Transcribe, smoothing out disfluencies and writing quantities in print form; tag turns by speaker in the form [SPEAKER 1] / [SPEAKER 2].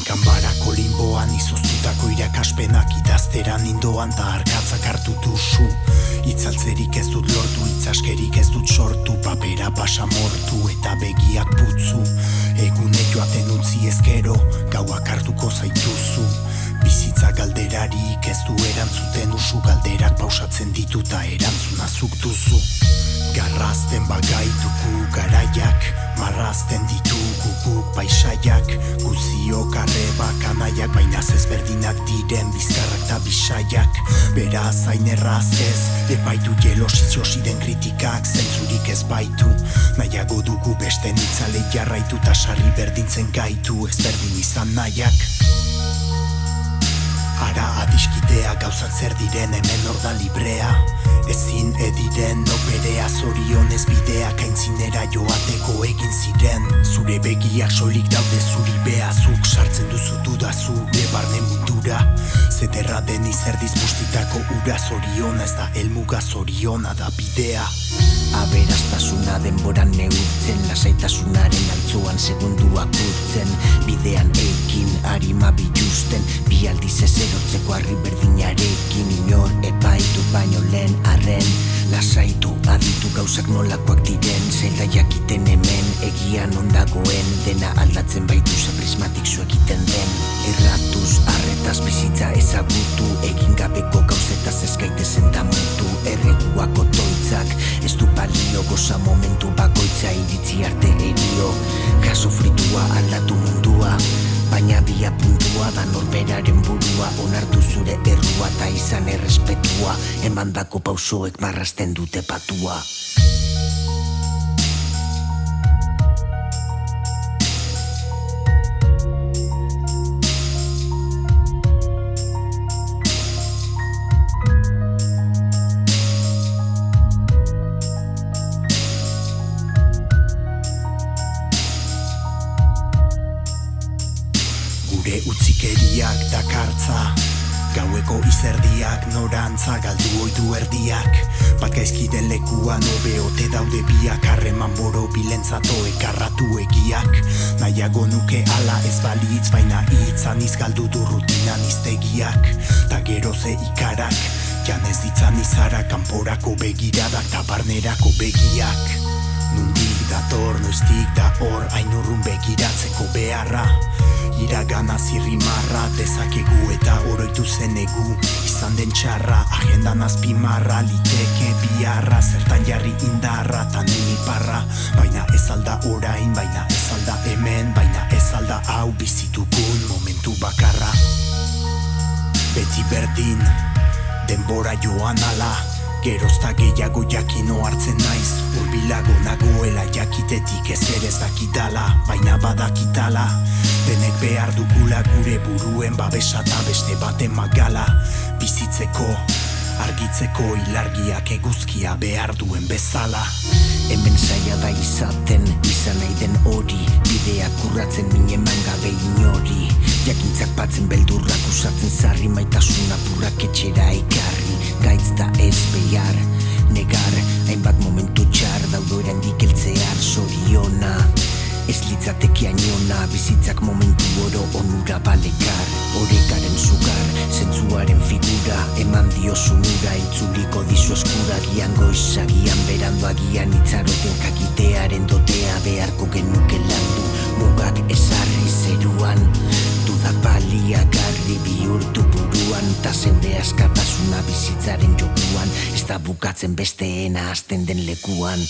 [SPEAKER 1] Ganbarako limboan izoztutako irakaspenak idazteran indoan ta arkatzak hartu duzu. Itzaltzerik ez dut lortu, itzaskerik ez dut sortu, papera pasamortu eta begiak putzu. Egunek joaten utzi ezkero, gauak hartuko zaituzu. Bizitza galderarik ez du erantzuten usu, galderak pausatzen ditu ta erantzuna zuk duzu. Garrazten bagaituku garaiak, marrazten ditugu guk paisaiak, guziok arrebak anaiak, baina ezberdinak diren bizkarrak eta bisaiak. Beraz hain erraz ez, epaitu jelosiz josi den kritikak, zentzurik ez baitu. Nahiago dugu besten itzale jarraitu ta sarri berdintzen gaitu, ezberdin izan nahiak. Ara adiskitea gauzak zer diren hemen hor da librea. Ezin ediren noberea zorionez bideak aintzinera joateko egin ziren. Zure begiak soilik daude zuri behazuk, sartzen duzu dudazu barne mundura. Zederra den izerdiz bustitako ura, zoriona ez da helmuga, zoriona da bidea.
[SPEAKER 2] Aberastasuna denboran neurtzen, lasaitasunaren altzuan segunduak urtzen, bidean ekin arima biluzten, bi aldiz ez erotzeko harri berdinarekin, inor epaitu baino lehen arren, lasaitu aditu gauzak nolakoak diren, zelda jakiten hemen egian ondagoen, dena aldatzen baitu prismatik zu egiten den. Erratuz, arretaz bizitza ezagutu, egin gabeko gauzetaz eskaitezen da mutu, erreguak otoitzak, ez du balio goza momentu bakoitza iritzi arte erio, jaso fritua aldatu mundua, baina bia puntua da norberaren burua, onartu zure errua ta izan errespetua, emandako pausoek marrazten dute patua.
[SPEAKER 1] Gure utzikeriak dakartza, gaueko izerdiak norantza galdu oidu erdiak. Bat gaizki den lekuan obeote daude biak, harreman boro bilentzato ekarratu egiak. Nahiago nuke ala ez balitz, baina hitzan izgaldu du rutinan iztegiak. Ta gero ze ikarak, jan ez ditzan izara, kanporako begiradak ta barnerako begiak. Nundik dator, noiztik da hor, hain urrun begiratzeko beharra. Iragana zirrimarra dezakegu eta oroitu zen egu, izan den txarra, agendan azpimarra, liteke biharra, zertan jarri indarra ta niniparra. Baina ez alda orain, baina ez alda hemen, baina ez alda hau bizitugun momentu bakarra. Beti berdin, denbora joan ala, gerozta gehiago jakino hartzen naiz, hurbilago nagoela jakitetik ez ere ez dakitala, baina badakitala. Denek behar dugula gure buruen babesa ta beste baten magala, bizitzeko, argitzeko ilargiak eguzkia behar duen bezala.
[SPEAKER 2] Hemen zaila da izaten, izan nahi den hori, bideak urratzen mineman gabe inori, jakintzak batzen beldurrak usatzen zarri, maitasun apurrak etxera ekarri, gaitz da ez behar, negar, hainbat momentu txar daudo erandik eltzear, zoriona. Ez litzateke ainiona, bizitzak momentu oro onura balekar, orekaren zugar, zentzuaren figura, eman dio zunura, itzuliko dizu eskura, gian goiza, gian berando agian itzaroten kakitearen dotea, beharko genuke landu, mugak ezarri zeruan, dudak baliagarri bihurtu buruan, ta zeure askatasuna bizitzaren jokuan, ez da bukatzen besteena hasten den lekuan.